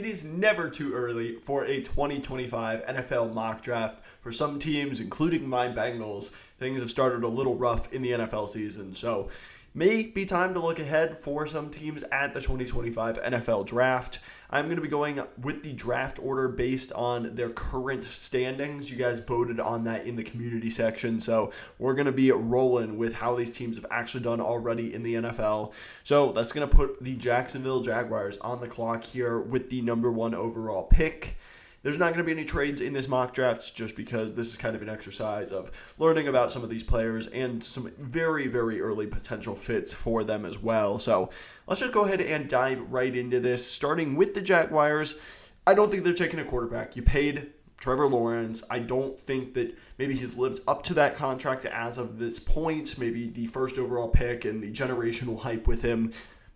It is never too early for a 2025 NFL mock draft. For some teams, including my Bengals, things have started a little rough in the NFL season. So may be time to look ahead for some teams at the 2025 NFL draft. I'm going to be going with the draft order based on their current standings. You guys voted on that in the community section, so we're going to be rolling with how these teams have actually done already in the NFL. So that's going to put the Jacksonville Jaguars on the clock here with the number 1 overall pick. There's not going to be any trades in this mock draft just because this is kind of an exercise of learning about some of these players and some very, very early potential fits for them as well. So let's just go ahead and dive right into this, starting with the Jaguars. I don't think they're taking a quarterback. You paid Trevor Lawrence. I don't think that maybe he's lived up to that contract as of this point. Maybe the first overall pick and the generational hype with him,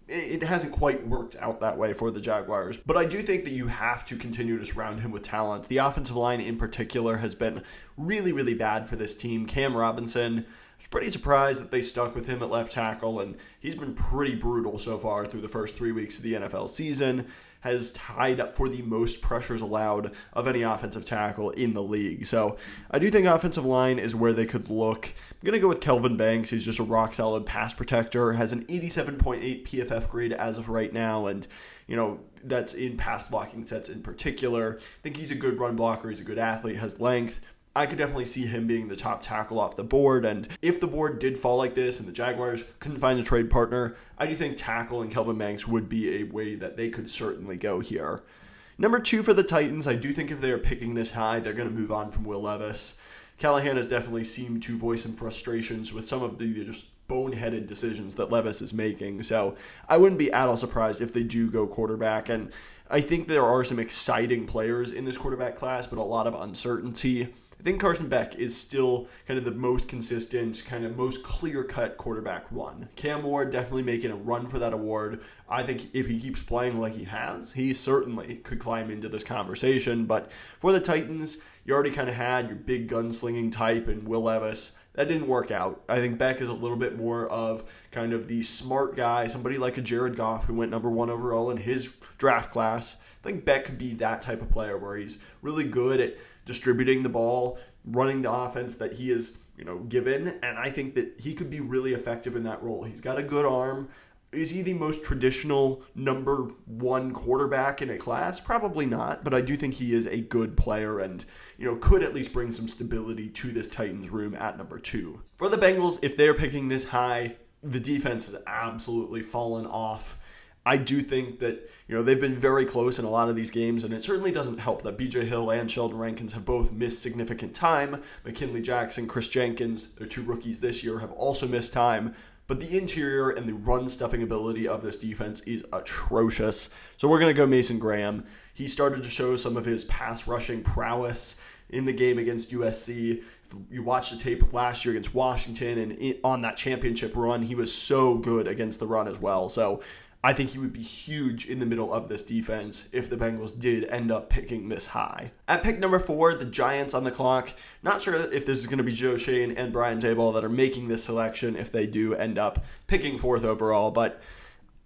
it hasn't quite worked out that way for the Jaguars. But I do think that you have to continue to surround him with talent. The offensive line in particular has been really, really bad for this team. Cam Robinson, I was pretty surprised that they stuck with him at left tackle, and he's been pretty brutal so far through the first 3 weeks of the NFL season. Has tied up for the most pressures allowed of any offensive tackle in the league. So I do think offensive line is where they could look. I'm going to go with Kelvin Banks. He's just a rock-solid pass protector. Has an 87.8 PFF grade as of right now, and that's in pass blocking sets in particular. I think he's a good run blocker. He's a good athlete, has length. I could definitely see him being the top tackle off the board, and if the board did fall like this and the Jaguars couldn't find a trade partner, I do think tackle and Kelvin Banks would be a way that they could certainly go here. Number 2 for the Titans, I do think if they're picking this high, they're going to move on from Will Levis. Callahan has definitely seemed to voice some frustrations with some of the just boneheaded decisions that Levis is making, so I wouldn't be at all surprised if they do go quarterback, and I think there are some exciting players in this quarterback class, but a lot of uncertainty. I think Carson Beck is still kind of the most consistent, kind of most clear-cut quarterback one. Cam Ward definitely making a run for that award. I think if he keeps playing like he has, he certainly could climb into this conversation. But for the Titans, you already kind of had your big gunslinging type in Will Levis. That didn't work out. I think Beck is a little bit more of kind of the smart guy, somebody like a Jared Goff who went number 1 overall in his draft class. I think Beck could be that type of player where he's really good at distributing the ball, running the offense that he is, given, and I think that he could be really effective in that role. He's got a good arm. Is he the most traditional number 1 quarterback in a class? Probably not, but I do think he is a good player and, could at least bring some stability to this Titans room at number 2. For the Bengals, if they're picking this high, the defense has absolutely fallen off. I do think that, they've been very close in a lot of these games, and it certainly doesn't help that B.J. Hill and Sheldon Rankins have both missed significant time. McKinley Jackson, Chris Jenkins, their 2 rookies this year, have also missed time. But the interior and the run-stuffing ability of this defense is atrocious. So we're going to go Mason Graham. He started to show some of his pass-rushing prowess in the game against USC. If you watch the tape last year against Washington and on that championship run, he was so good against the run as well. So I think he would be huge in the middle of this defense if the Bengals did end up picking this high. At pick number 4, the Giants on the clock. Not sure if this is going to be Joe Shane and Brian Daboll that are making this selection if they do end up picking 4th overall, but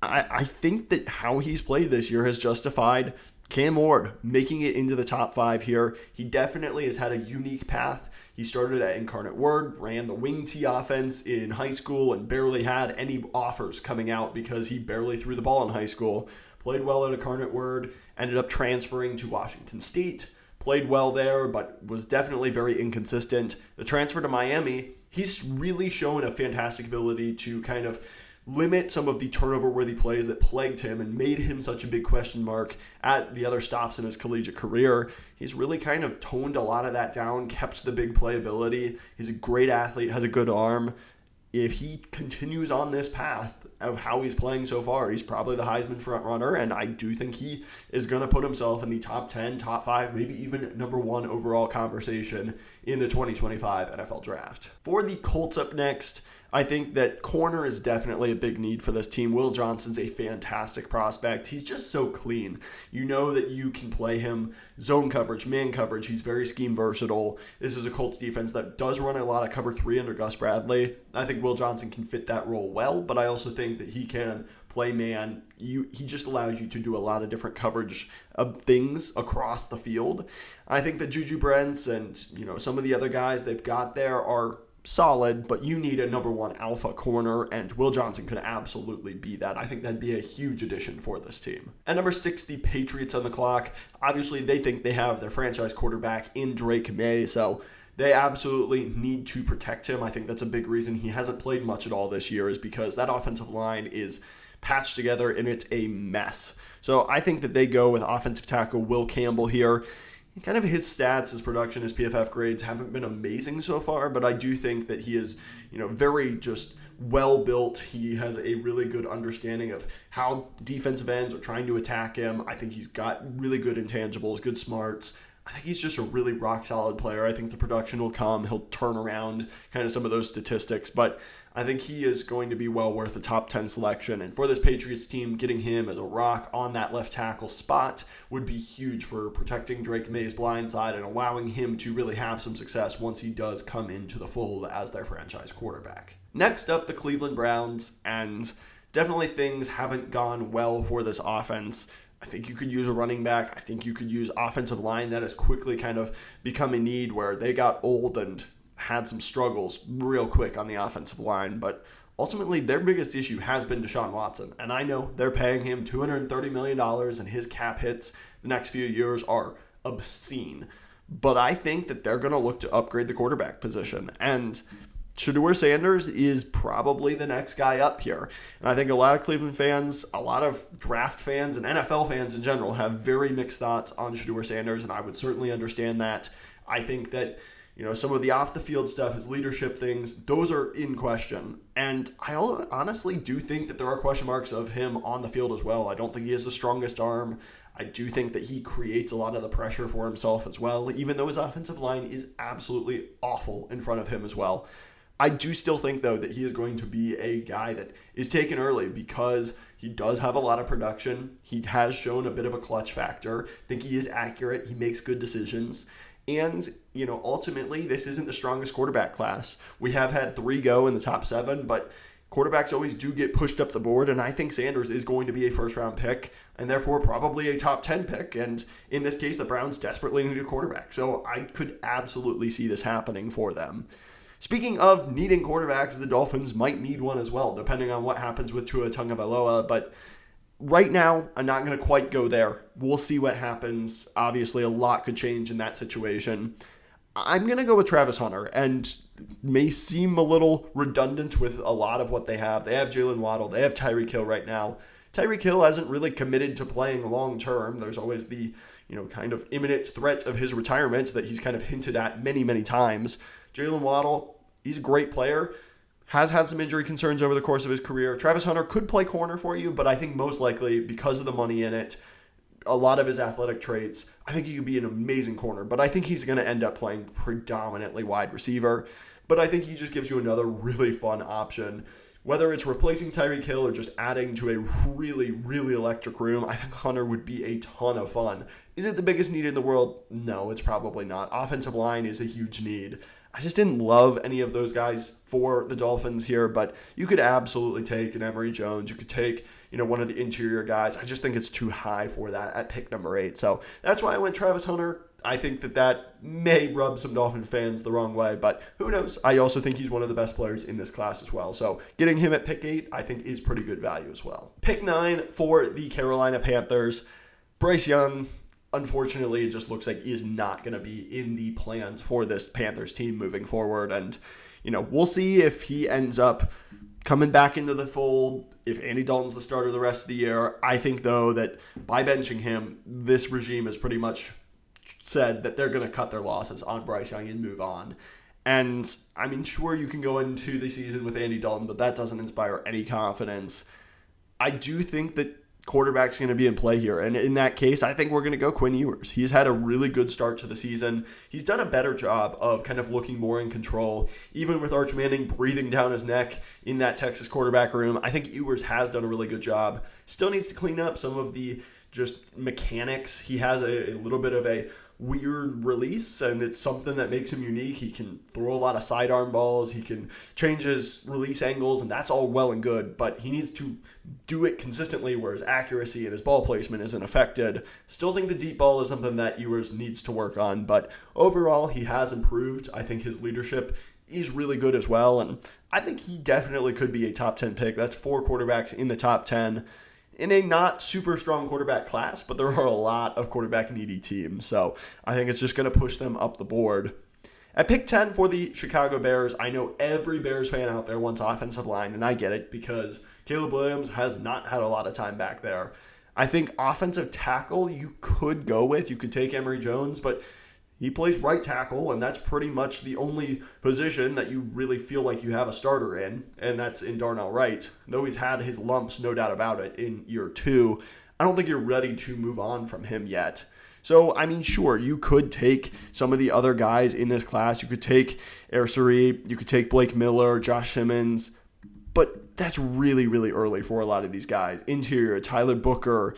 I think that how he's played this year has justified Cam Ward making it into the top 5 here. He definitely has had a unique path. He started at Incarnate Word, ran the wing T offense in high school, and barely had any offers coming out because he barely threw the ball in high school. Played well at Incarnate Word, ended up transferring to Washington State. Played well there, but was definitely very inconsistent. The transfer to Miami, he's really shown a fantastic ability to kind of limit some of the turnover-worthy plays that plagued him and made him such a big question mark at the other stops in his collegiate career. He's really kind of toned a lot of that down, kept the big playability. He's a great athlete, has a good arm. If he continues on this path of how he's playing so far, he's probably the Heisman frontrunner, and I do think he is going to put himself in the top 10, top 5, maybe even number 1 overall conversation in the 2025 NFL Draft. For the Colts up next, I think that corner is definitely a big need for this team. Will Johnson's a fantastic prospect. He's just so clean. You know that you can play him zone coverage, man coverage. He's very scheme versatile. This is a Colts defense that does run a lot of cover 3 under Gus Bradley. I think Will Johnson can fit that role well, but I also think that he can play man. He just allows you to do a lot of different coverage of things across the field. I think that Juju Brents and some of the other guys they've got there are solid, but you need a number 1 alpha corner, and Will Johnson could absolutely be that. I think that'd be a huge addition for this team. At number 6, the Patriots on the clock. Obviously, they think they have their franchise quarterback in Drake May, so they absolutely need to protect him. I think that's a big reason he hasn't played much at all this year, is because that offensive line is patched together and it's a mess. So I think that they go with offensive tackle Will Campbell here. Kind of his stats, his production, his PFF grades haven't been amazing so far, but I do think that he is, very just well built. He has a really good understanding of how defensive ends are trying to attack him. I think he's got really good intangibles, good smarts. I think he's just a really rock solid player. I think the production will come. He'll turn around kind of some of those statistics, but I think he is going to be well worth a top 10 selection. And for this Patriots team, getting him as a rock on that left tackle spot would be huge for protecting Drake May's blind side and allowing him to really have some success once he does come into the fold as their franchise quarterback. Next up, the Cleveland Browns, and definitely things haven't gone well for this offense. I think you could use a running back. I think you could use offensive line. That has quickly kind of become a need where they got old and had some struggles real quick on the offensive line. But ultimately, their biggest issue has been Deshaun Watson. And I know they're paying him $230 million, and his cap hits the next few years are obscene. But I think that they're going to look to upgrade the quarterback position. And Shedeur Sanders is probably the next guy up here. And I think a lot of Cleveland fans, a lot of draft fans, and NFL fans in general have very mixed thoughts on Shedeur Sanders, and I would certainly understand that. I think that, some of the off-the-field stuff, his leadership things, those are in question. And I honestly do think that there are question marks of him on the field as well. I don't think he has the strongest arm. I do think that he creates a lot of the pressure for himself as well, even though his offensive line is absolutely awful in front of him as well. I do still think, though, that he is going to be a guy that is taken early because he does have a lot of production. He has shown a bit of a clutch factor. I think he is accurate. He makes good decisions. And, ultimately, this isn't the strongest quarterback class. We have had 3 go in the top 7, but quarterbacks always do get pushed up the board, and I think Sanders is going to be a first-round pick and therefore probably a top 10 pick. And in this case, the Browns desperately need a quarterback. So I could absolutely see this happening for them. Speaking of needing quarterbacks, the Dolphins might need one as well, depending on what happens with Tua Tagovailoa. But right now, I'm not going to quite go there. We'll see what happens. Obviously, a lot could change in that situation. I'm going to go with Travis Hunter, and may seem a little redundant with a lot of what they have. They have Jaylen Waddle. They have Tyreek Hill right now. Tyreek Hill hasn't really committed to playing long term. There's always the, kind of imminent threat of his retirement that he's kind of hinted at many, many times. Jaylen Waddle, he's a great player, has had some injury concerns over the course of his career. Travis Hunter could play corner for you, but I think most likely because of the money in it, a lot of his athletic traits, I think he could be an amazing corner, but I think he's going to end up playing predominantly wide receiver. But I think he just gives you another really fun option. Whether it's replacing Tyreek Hill or just adding to a really, really electric room, I think Hunter would be a ton of fun. Is it the biggest need in the world? No, it's probably not. Offensive line is a huge need. I just didn't love any of those guys for the Dolphins here, but you could absolutely take an Emery Jones. You could take, one of the interior guys. I just think it's too high for that at pick number 8. So that's why I went Travis Hunter. I think that may rub some Dolphin fans the wrong way, but who knows? I also think he's one of the best players in this class as well. So getting him at pick 8, I think is pretty good value as well. Pick 9 for the Carolina Panthers. Bryce Young, unfortunately, it just looks like he is not going to be in the plans for this Panthers team moving forward. And, we'll see if he ends up coming back into the fold, if Andy Dalton's the starter the rest of the year. I think, though, that by benching him, this regime has pretty much said that they're going to cut their losses on Bryce Young and move on. And, sure, you can go into the season with Andy Dalton, but that doesn't inspire any confidence. I do think that quarterback's going to be in play here. And in that case, I think we're going to go Quinn Ewers. He's had a really good start to the season. He's done a better job of kind of looking more in control, even with Arch Manning breathing down his neck in that Texas quarterback room. I think Ewers has done a really good job. Still needs to clean up some of the just mechanics. He has a little bit of a weird release, and it's something that makes him unique. He can throw a lot of sidearm balls. He can change his release angles, and that's all well and good, but he needs to do it consistently where his accuracy and his ball placement isn't affected. Still think the deep ball is something that Ewers needs to work on, but overall, he has improved. I think his leadership is really good as well, and I think he definitely could be a top 10 pick. That's 4 quarterbacks in the top 10. In a not super strong quarterback class, but there are a lot of quarterback needy teams. So I think it's just going to push them up the board. At pick 10 for the Chicago Bears, I know every Bears fan out there wants offensive line, and I get it because Caleb Williams has not had a lot of time back there. I think offensive tackle you could go with. You could take Emery Jones, but he plays right tackle, and that's pretty much the only position that you really feel like you have a starter in, and that's in Darnell Wright. Though he's had his lumps, no doubt about it, in year 2, I don't think you're ready to move on from him yet. So, I mean, sure, you could take some of the other guys in this class. You could take Ersary, you could take Blake Miller, Josh Simmons, but that's really, really early for a lot of these guys. Interior, Tyler Booker,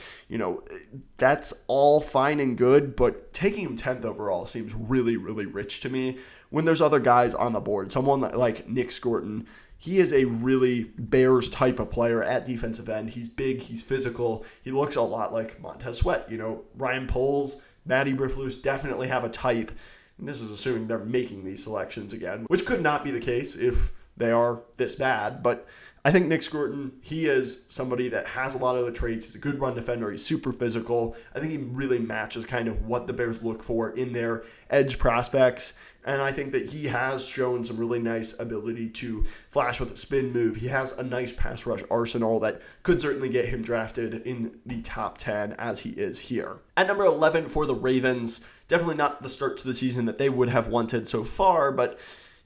that's all fine and good, but taking him 10th overall seems really, really rich to me when there's other guys on the board. Someone like Nick Scorton, he is a really Bears type of player at defensive end. He's big, he's physical, he looks a lot like Montez Sweat. Ryan Poles, Matt Eberflus definitely have a type. And this is assuming they're making these selections again, which could not be the case if they are this bad, but I think Nick Scorton, he is somebody that has a lot of the traits. He's a good run defender. He's super physical. I think he really matches kind of what the Bears look for in their edge prospects, and I think that he has shown some really nice ability to flash with a spin move. He has a nice pass rush arsenal that could certainly get him drafted in the top 10 as he is here. At number 11 for the Ravens, definitely not the start to the season that they would have wanted so far, but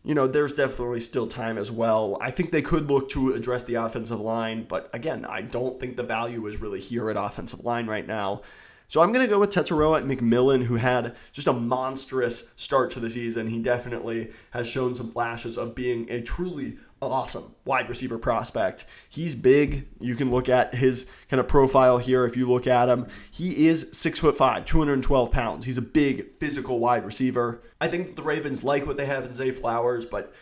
there's definitely still time as well. I think they could look to address the offensive line, but again, I don't think the value is really here at offensive line right now. So I'm going to go with Tetairoa McMillan, who had just a monstrous start to the season. He definitely has shown some flashes of being a truly awesome wide receiver prospect. He's big. You can look at his kind of profile here. If you look at him, he is 6'5", 212 pounds. He's a big physical wide receiver. I think that the Ravens like what they have in Zay Flowers, but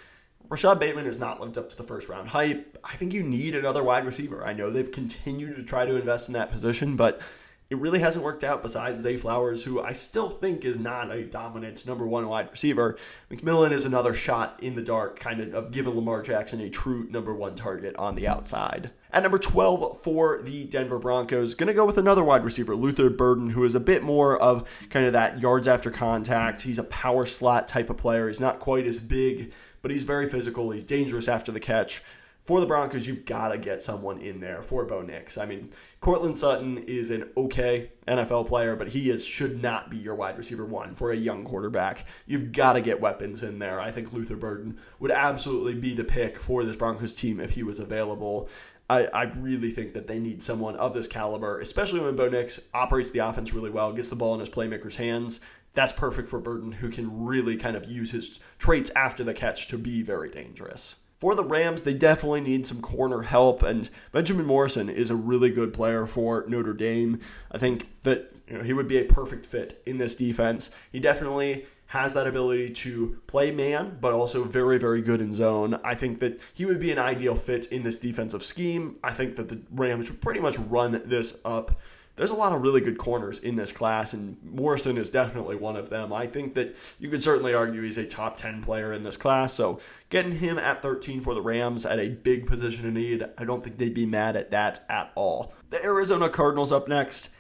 Rashad Bateman has not lived up to the first round hype. I think you need another wide receiver. I know they've continued to try to invest in that position, but it really hasn't worked out besides Zay Flowers, who I still think is not a dominant number 1 wide receiver. McMillan is another shot in the dark, kind of giving Lamar Jackson a true number 1 target on the outside. At number 12 for the Denver Broncos, going to go with another wide receiver, Luther Burden, who is a bit more of kind of that yards after contact. He's a power slot type of player. He's not quite as big, but he's very physical. He's dangerous after the catch. For the Broncos, you've got to get someone in there for Bo Nix. I mean, Courtland Sutton is an okay NFL player, but he should not be your wide receiver 1 for a young quarterback. You've got to get weapons in there. I think Luther Burden would absolutely be the pick for this Broncos team if he was available. I really think that they need someone of this caliber, especially when Bo Nix operates the offense really well, gets the ball in his playmaker's hands. That's perfect for Burden, who can really kind of use his traits after the catch to be very dangerous. For the Rams, they definitely need some corner help, and Benjamin Morrison is a really good player for Notre Dame. I think that he would be a perfect fit in this defense. He definitely has that ability to play man, but also very, very good in zone. I think that he would be an ideal fit in this defensive scheme. I think that the Rams would pretty much run this up. There's a lot of really good corners in this class, and Morrison is definitely one of them. I think that you could certainly argue he's a top 10 player in this class, so getting him at 13 for the Rams at a big position of need, I don't think they'd be mad at that at all. The Arizona Cardinals up next.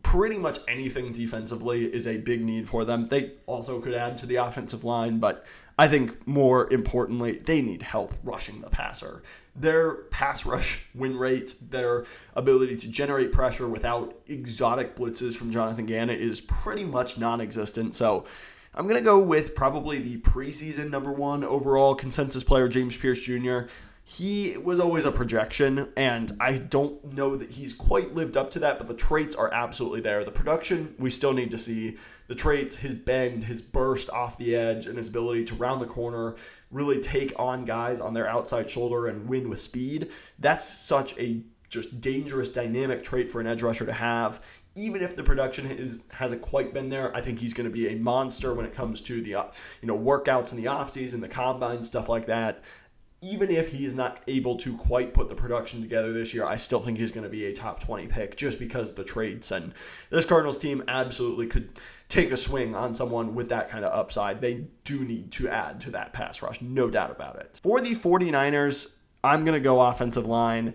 Pretty much anything defensively is a big need for them. They also could add to the offensive line, but I think more importantly, they need help rushing the passer. Their pass rush win rate, their ability to generate pressure without exotic blitzes from Jonathan Gannon is pretty much non-existent. So I'm going to go with probably the preseason number 1 overall consensus player, James Pierce Jr. he was always a projection, and I don't know that he's quite lived up to that, but the traits are absolutely there. The production, we still need to see. The traits, his bend, his burst off the edge, and his ability to round the corner, really take on guys on their outside shoulder and win with speed. That's such a just dangerous, dynamic trait for an edge rusher to have. Even if the production hasn't quite been there, I think he's going to be a monster when it comes to the workouts in the offseason, the combine, stuff like that. Even if he is not able to quite put the production together this year, I still think he's going to be a top 20 pick just because of the traits. And this Cardinals team absolutely could take a swing on someone with that kind of upside. They do need to add to that pass rush, no doubt about it. For the 49ers, I'm going to go offensive line.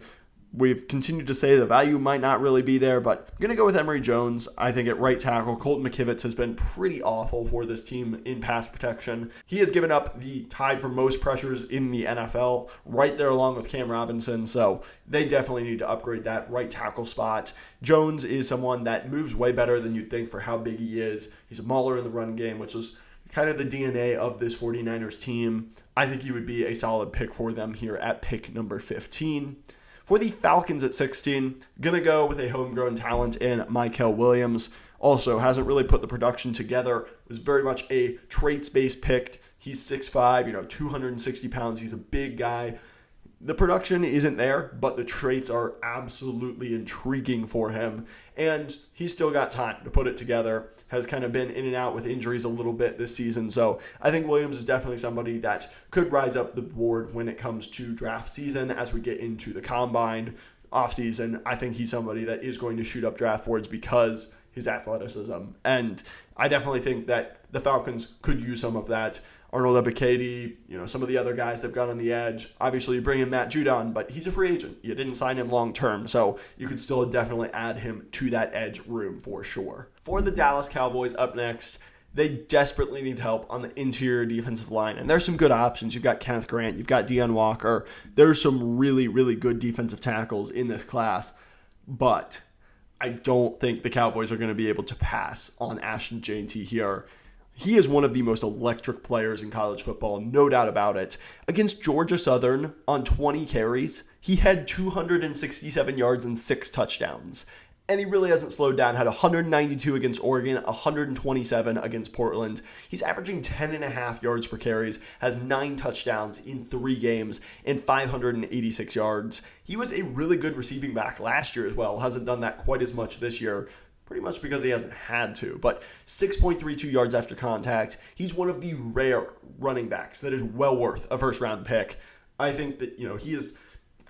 We've continued to say the value might not really be there, but I'm going to go with Emery Jones. I think at right tackle, Colton McKivitz has been pretty awful for this team in pass protection. He has given up the tied for most pressures in the NFL, right there along with Cam Robinson, so they definitely need to upgrade that right tackle spot. Jones is someone that moves way better than you'd think for how big he is. He's a mauler in the run game, which is kind of the DNA of this 49ers team. I think he would be a solid pick for them here at pick number 15. For the Falcons at 16, going to go with a homegrown talent in Mykel Williams. Also, hasn't really put the production together. Was very much a traits-based pick. He's 6'5", 260 pounds. He's a big guy. The production isn't there, but the traits are absolutely intriguing for him. And he's still got time to put it together. Has kind of been in and out with injuries a little bit this season. So I think Williams is definitely somebody that could rise up the board when it comes to draft season as we get into the combine offseason. I think he's somebody that is going to shoot up draft boards because his athleticism. And I definitely think that the Falcons could use some of that. Arnold Ebiketie, some of the other guys they've got on the edge. Obviously, you bring in Matt Judon, but he's a free agent. You didn't sign him long term, so you could still definitely add him to that edge room for sure. For the Dallas Cowboys up next, they desperately need help on the interior defensive line, and there's some good options. You've got Kenneth Grant, you've got Deion Walker. There's some really, really good defensive tackles in this class, but I don't think the Cowboys are going to be able to pass on Ashton Jeanty here. He is one of the most electric players in college football, no doubt about it. Against Georgia Southern on 20 carries, he had 267 yards and 6 touchdowns. And he really hasn't slowed down. Had 192 against Oregon, 127 against Portland. He's averaging 10.5 yards per carries, has 9 touchdowns in 3 games, and 586 yards. He was a really good receiving back last year as well. Hasn't done that quite as much this year. Pretty much because he hasn't had to, but 6.32 yards after contact. He's one of the rare running backs that is well worth a first-round pick. I think that, he is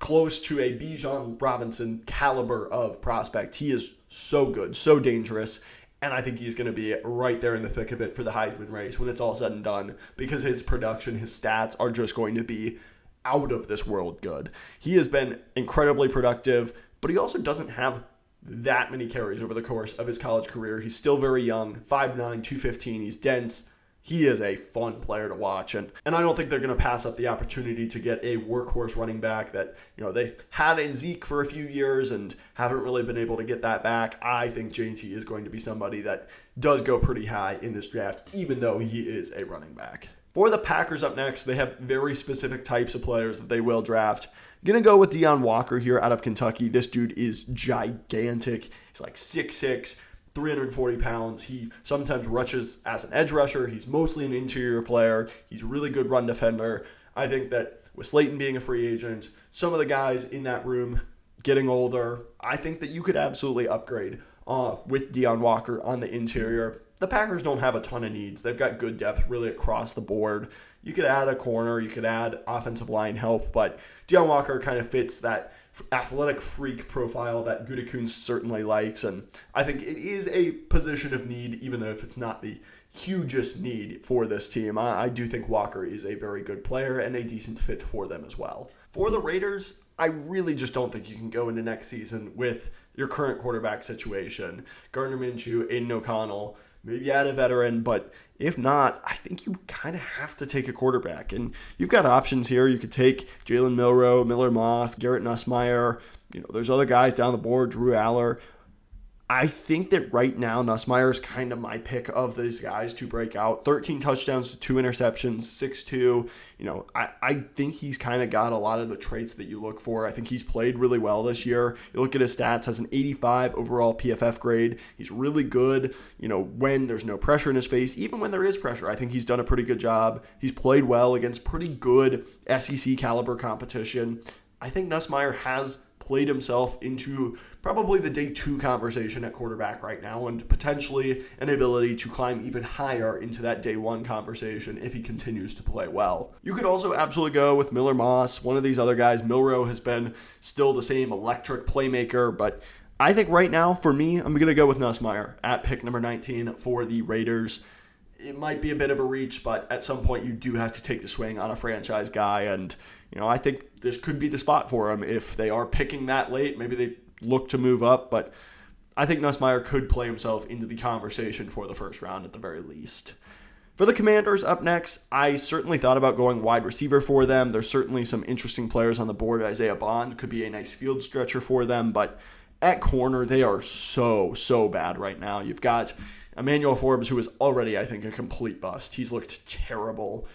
close to a Bijan Robinson caliber of prospect. He is so good, so dangerous, and I think he's going to be right there in the thick of it for the Heisman race when it's all said and done because his production, his stats are just going to be out of this world good. He has been incredibly productive, but he also doesn't have that many carries over the course of his college career. He's still very young, 5'9", 215. He's dense. He is a fun player to watch. And I don't think they're going to pass up the opportunity to get a workhorse running back that, they had in Zeke for a few years and haven't really been able to get that back. I think Jeanty is going to be somebody that does go pretty high in this draft, even though he is a running back. For the Packers up next, they have very specific types of players that they will draft. Going to go with Deion Walker here out of Kentucky. This dude is gigantic. He's like 6'6", 340 pounds. He sometimes rushes as an edge rusher. He's mostly an interior player. He's a really good run defender. I think that with Slayton being a free agent, some of the guys in that room getting older, I think that you could absolutely upgrade with Deion Walker on the interior. The Packers don't have a ton of needs. They've got good depth really across the board. You could add a corner, you could add offensive line help, but Deion Walker kind of fits that athletic freak profile that Gutekunst certainly likes, and I think it is a position of need, even though if it's not the hugest need for this team. I do think Walker is a very good player and a decent fit for them as well. For the Raiders, I really just don't think you can go into next season with your current quarterback situation. Gardner Minshew, Aiden O'Connell, maybe add a veteran, but if not, I think you kind of have to take a quarterback. And you've got options here. You could take Jalen Milroe, Miller Moss, Garrett Nussmeier. There's other guys down the board, Drew Aller. I think that right now, Nussmeier is kind of my pick of these guys to break out. 13 touchdowns, 2 interceptions, 6'2". I think he's kind of got a lot of the traits that you look for. I think he's played really well this year. You look at his stats, has an 85 overall PFF grade. He's really good, when there's no pressure in his face. Even when there is pressure, I think he's done a pretty good job. He's played well against pretty good SEC caliber competition. I think Nussmeier has played himself into probably the day 2 conversation at quarterback right now, and potentially an ability to climb even higher into that day 1 conversation if he continues to play well. You could also absolutely go with Miller Moss, one of these other guys. Milroe has been still the same electric playmaker, but I think right now, for me, I'm going to go with Nussmeier at pick number 19 for the Raiders. It might be a bit of a reach, but at some point you do have to take the swing on a franchise guy, and I think this could be the spot for him if they are picking that late. Maybe they look to move up, but I think Nussmeier could play himself into the conversation for the first round at the very least. For the Commanders up next, I certainly thought about going wide receiver for them. There's certainly some interesting players on the board. Isaiah Bond could be a nice field stretcher for them, but at corner, they are so bad right now. You've got Emmanuel Forbes, who is already, I think, a complete bust. He's looked terrible.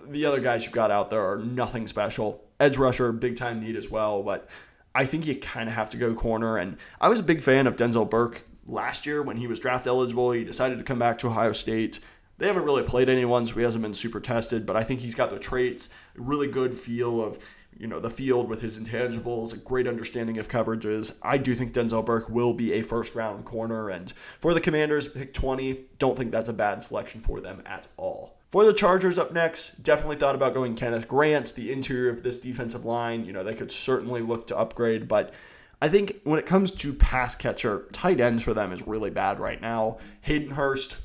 The other guys you've got out there are nothing special. Edge rusher, big-time need as well, but I think you kind of have to go corner. And I was a big fan of Denzel Burke last year when he was draft eligible. He decided to come back to Ohio State. They haven't really played anyone, so he hasn't been super tested, but I think he's got the traits, a really good feel of the field with his intangibles, a great understanding of coverages. I do think Denzel Burke will be a first-round corner, and for the Commanders, pick 20, don't think that's a bad selection for them at all. For the Chargers up next, definitely thought about going Kenneth Grant, the interior of this defensive line. They could certainly look to upgrade, but I think when it comes to pass catcher, tight ends for them is really bad right now. Hayden Hurst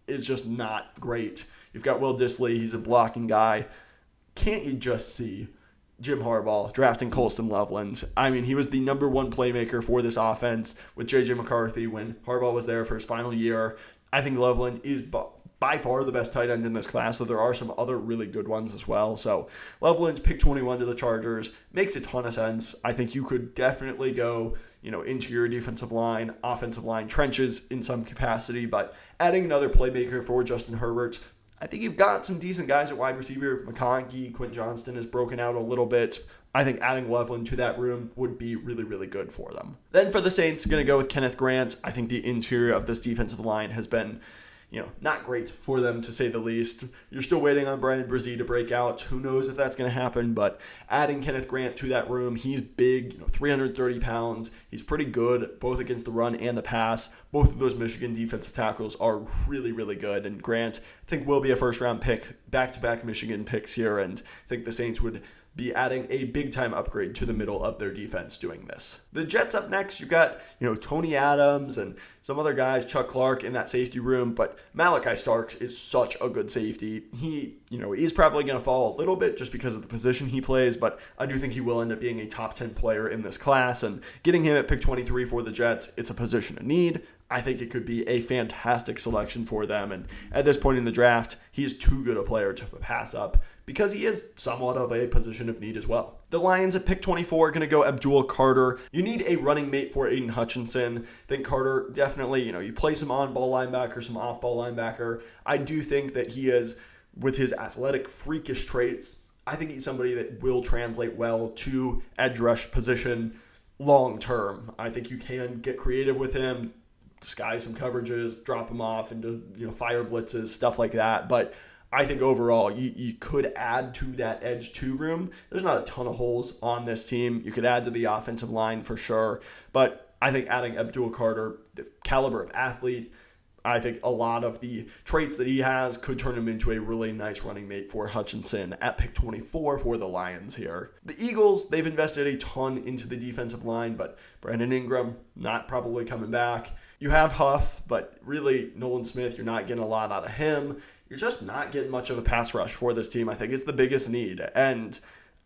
is just not great. You've got Will Dissly, he's a blocking guy. Can't you just see Jim Harbaugh drafting Colston Loveland? I mean, he was the number 1 playmaker for this offense with J.J. McCarthy when Harbaugh was there for his final year. I think Loveland is by far the best tight end in this class, though there are some other really good ones as well. So Loveland's pick 21 to the Chargers makes a ton of sense. I think you could definitely go, interior defensive line, offensive line, trenches in some capacity, but adding another playmaker for Justin Herbert, I think you've got some decent guys at wide receiver. McConkey, Quinn Johnston has broken out a little bit. I think adding Loveland to that room would be really, really good for them. Then for the Saints, going to go with Kenneth Grant. I think the interior of this defensive line has been not great for them, to say the least. You're still waiting on Brian Brzee to break out. Who knows if that's going to happen, but adding Kenneth Grant to that room, he's big, 330 pounds. He's pretty good, both against the run and the pass. Both of those Michigan defensive tackles are really, really good, and Grant, I think, will be a first-round pick, back-to-back Michigan picks here, and I think the Saints would be adding a big-time upgrade to the middle of their defense doing this. The Jets up next, you've got, Tony Adams and some other guys, Chuck Clark in that safety room, but Malachi Starks is such a good safety. He, he's probably going to fall a little bit just because of the position he plays, but I do think he will end up being a top 10 player in this class, and getting him at pick 23 for the Jets, it's a position of need. I think it could be a fantastic selection for them, and at this point in the draft, he is too good a player to pass up because he is somewhat of a position of need as well. The Lions at pick 24 are going to go Abdul Carter. You need a running mate for Aiden Hutchinson. I think Carter definitely, you play some on-ball linebacker, some off-ball linebacker. I do think that he is, with his athletic, freakish traits, I think he's somebody that will translate well to edge rush position long term. I think you can get creative with him, disguise some coverages, drop him off into fire blitzes, stuff like that. But I think overall you could add to that edge 2 room. There's not a ton of holes on this team. You could add to the offensive line for sure. But I think adding Abdul Carter, the caliber of athlete, I think a lot of the traits that he has could turn him into a really nice running mate for Hutchinson at pick 24 for the Lions here. The Eagles, they've invested a ton into the defensive line, but Brandon Ingram, not probably coming back. You have Huff, but really Nolan Smith, you're not getting a lot out of him. You're just not getting much of a pass rush for this team. I think it's the biggest need, and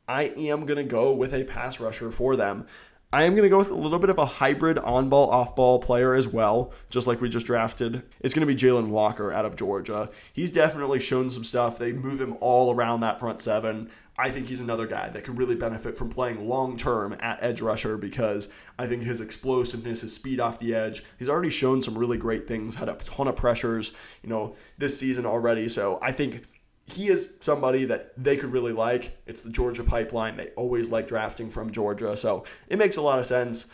I am going to go with a pass rusher for them. I am going to go with a little bit of a hybrid on-ball, off-ball player as well, just like we just drafted. It's going to be Jaylen Walker out of Georgia. He's definitely shown some stuff. They move him all around that front seven. I think he's another guy that could really benefit from playing long-term at edge rusher because I think his explosiveness, his speed off the edge, he's already shown some really great things, had a ton of pressures, this season already. So I think he is somebody that they could really like. It's the Georgia pipeline. They always like drafting from Georgia, so it makes a lot of sense.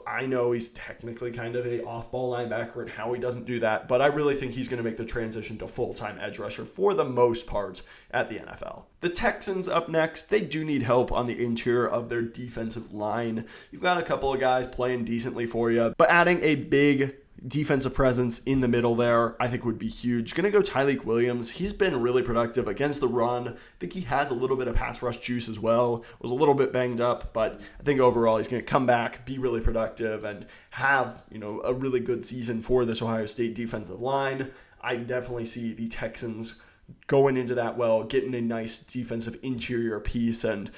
I know he's technically kind of a off-ball linebacker and how he doesn't do that, but I really think he's going to make the transition to full-time edge rusher for the most part at the NFL. The Texans up next, they do need help on the interior of their defensive line. You've got a couple of guys playing decently for you, but adding a big defensive presence in the middle there, I think would be huge. Going to go Tyleik Williams. He's been really productive against the run. I think he has a little bit of pass rush juice as well. Was a little bit banged up, but I think overall he's going to come back, be really productive, and have, a really good season for this Ohio State defensive line. I definitely see the Texans going into that getting a nice defensive interior piece and,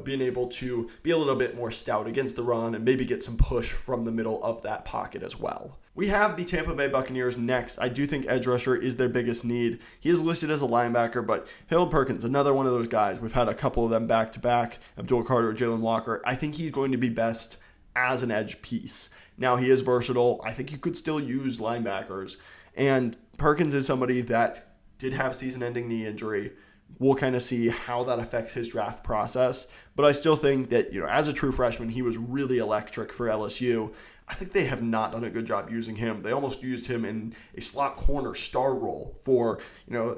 being able to be a little bit more stout against the run and maybe get some push from the middle of that pocket as well. We have the Tampa Bay Buccaneers next. I do think edge rusher is their biggest need. He is listed as a linebacker, but Harold Perkins, another one of those guys. We've had a couple of them back-to-back, Abdul Carter, Jaylen Walker. I think he's going to be best as an edge piece. Now, he is versatile. I think you could still use linebackers. And Perkins is somebody that did have season-ending knee injury. We'll kind of see how that affects his draft process. But I still think that, as a true freshman, he was really electric for LSU. I think they have not done a good job using him. They almost used him in a slot corner star role for,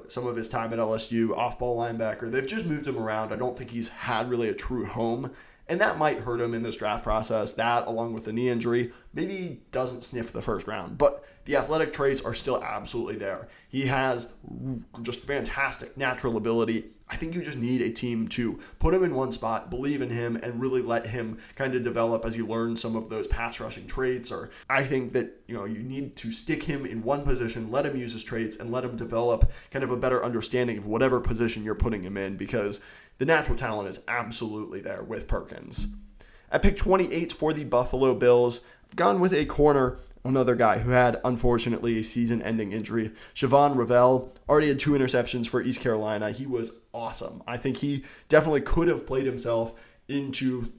some of his time at LSU, off-ball linebacker. They've just moved him around. I don't think he's had really a true home. And that might hurt him in this draft process. That, along with the knee injury, maybe he doesn't sniff the first round. But the athletic traits are still absolutely there. He has just fantastic natural ability. I think you just need a team to put him in one spot, believe in him, and really let him kind of develop as he learns some of those pass rushing traits. Or I think that, you need to stick him in one position, let him use his traits, and let him develop kind of a better understanding of whatever position you're putting him in, because the natural talent is absolutely there with Perkins. At pick 28 for the Buffalo Bills, I've gone with a corner, another guy who had, unfortunately, a season-ending injury. Shavon Revel already had 2 interceptions for East Carolina. He was awesome. I think he definitely could have played himself into,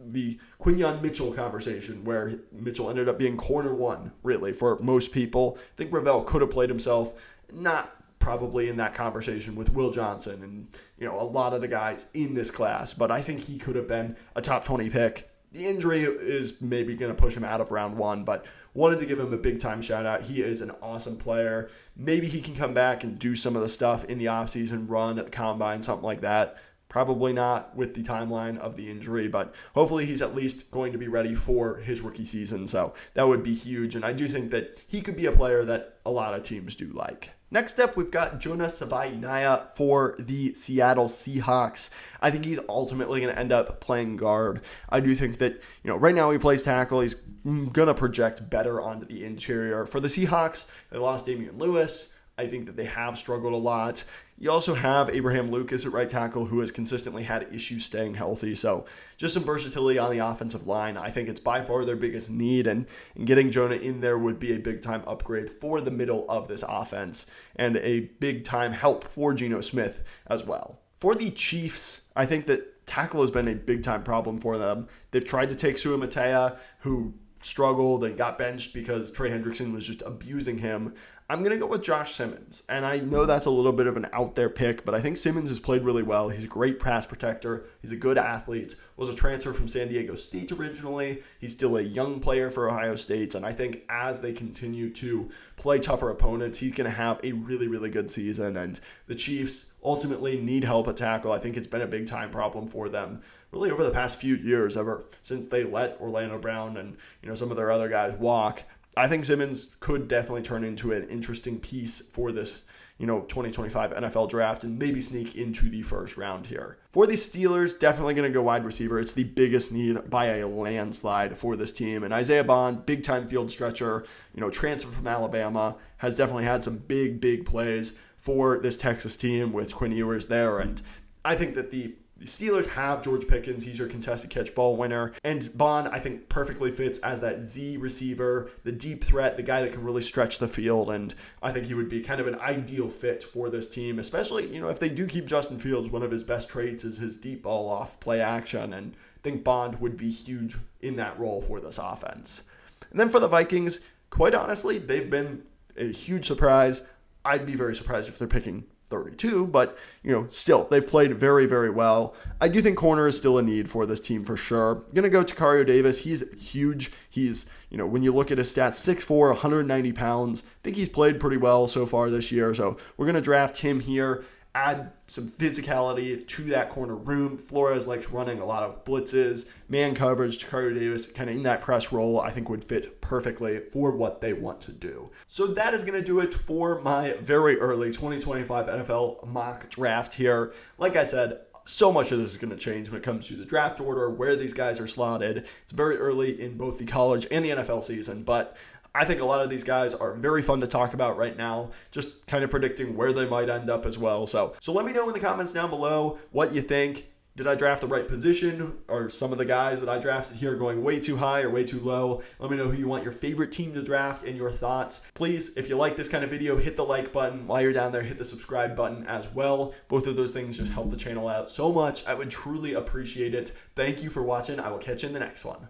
the Quinyon Mitchell conversation, where Mitchell ended up being corner one, really, for most people. I think Revel could have played himself, not probably in that conversation with Will Johnson and, a lot of the guys in this class, but I think he could have been a top 20 pick. The injury is maybe going to push him out of round 1, but wanted to give him a big-time shout-out. He is an awesome player. Maybe he can come back and do some of the stuff in the offseason, run at the combine, something like that. Probably not with the timeline of the injury, but hopefully he's at least going to be ready for his rookie season, so that would be huge, and I do think that he could be a player that a lot of teams do like. Next up, we've got Jonah Savaiinaea for the Seattle Seahawks. I think he's ultimately going to end up playing guard. I do think that, right now he plays tackle. He's going to project better onto the interior. For the Seahawks, they lost Damian Lewis. I think that they have struggled a lot. You also have Abraham Lucas at right tackle, who has consistently had issues staying healthy. So just some versatility on the offensive line. I think it's by far their biggest need, and getting Jonah in there would be a big-time upgrade for the middle of this offense and a big-time help for Geno Smith as well. For the Chiefs, I think that tackle has been a big-time problem for them. They've tried to take Suamataia, who struggled and got benched because Trey Hendrickson was just abusing him. I'm going to go with Josh Simmons, and I know that's a little bit of an out there pick, but I think Simmons has played really well. He's a great pass protector. He's a good athlete. Was a transfer from San Diego State originally. He's still a young player for Ohio State, and I think as they continue to play tougher opponents, he's going to have a really, really good season, and the Chiefs ultimately need help at tackle. I think it's been a big-time problem for them really over the past few years, ever since they let Orlando Brown and some of their other guys walk. I think Simmons could definitely turn into an interesting piece for this 2025 NFL draft and maybe sneak into the first round here. For the Steelers, definitely going to go wide receiver. It's the biggest need by a landslide for this team. And Isaiah Bond, big-time field stretcher, transfer from Alabama, has definitely had some big, big plays for this Texas team with Quinn Ewers there. And I think that the The Steelers have George Pickens. He's your contested catch ball winner. And Bond, I think, perfectly fits as that Z receiver, the deep threat, the guy that can really stretch the field. And I think he would be kind of an ideal fit for this team, especially, if they do keep Justin Fields. One of his best traits is his deep ball off play action. And I think Bond would be huge in that role for this offense. And then for the Vikings, quite honestly, they've been a huge surprise. I'd be very surprised if they're picking 32, but, still, they've played very, very well. I do think corner is still a need for this team for sure. Going to go Tacario Davis. He's huge. He's, when you look at his stats, 6'4", 190 pounds. I think he's played pretty well so far this year, so we're going to draft him here. Add some physicality to that corner room. Flores likes running a lot of blitzes, man coverage. Tacario Davis kind of in that press role, I think would fit perfectly for what they want to do. So that is going to do it for my very early 2025 NFL mock draft here. Like I said, so much of this is going to change when it comes to the draft order, where these guys are slotted. It's very early in both the college and the NFL season, but I think a lot of these guys are very fun to talk about right now, just kind of predicting where they might end up as well. So let me know in the comments down below what you think. Did I draft the right position? Are some of the guys that I drafted here going way too high or way too low? Let me know who you want your favorite team to draft and your thoughts. Please, if you like this kind of video, hit the like button. While you're down there, hit the subscribe button as well. Both of those things just help the channel out so much. I would truly appreciate it. Thank you for watching. I will catch you in the next one.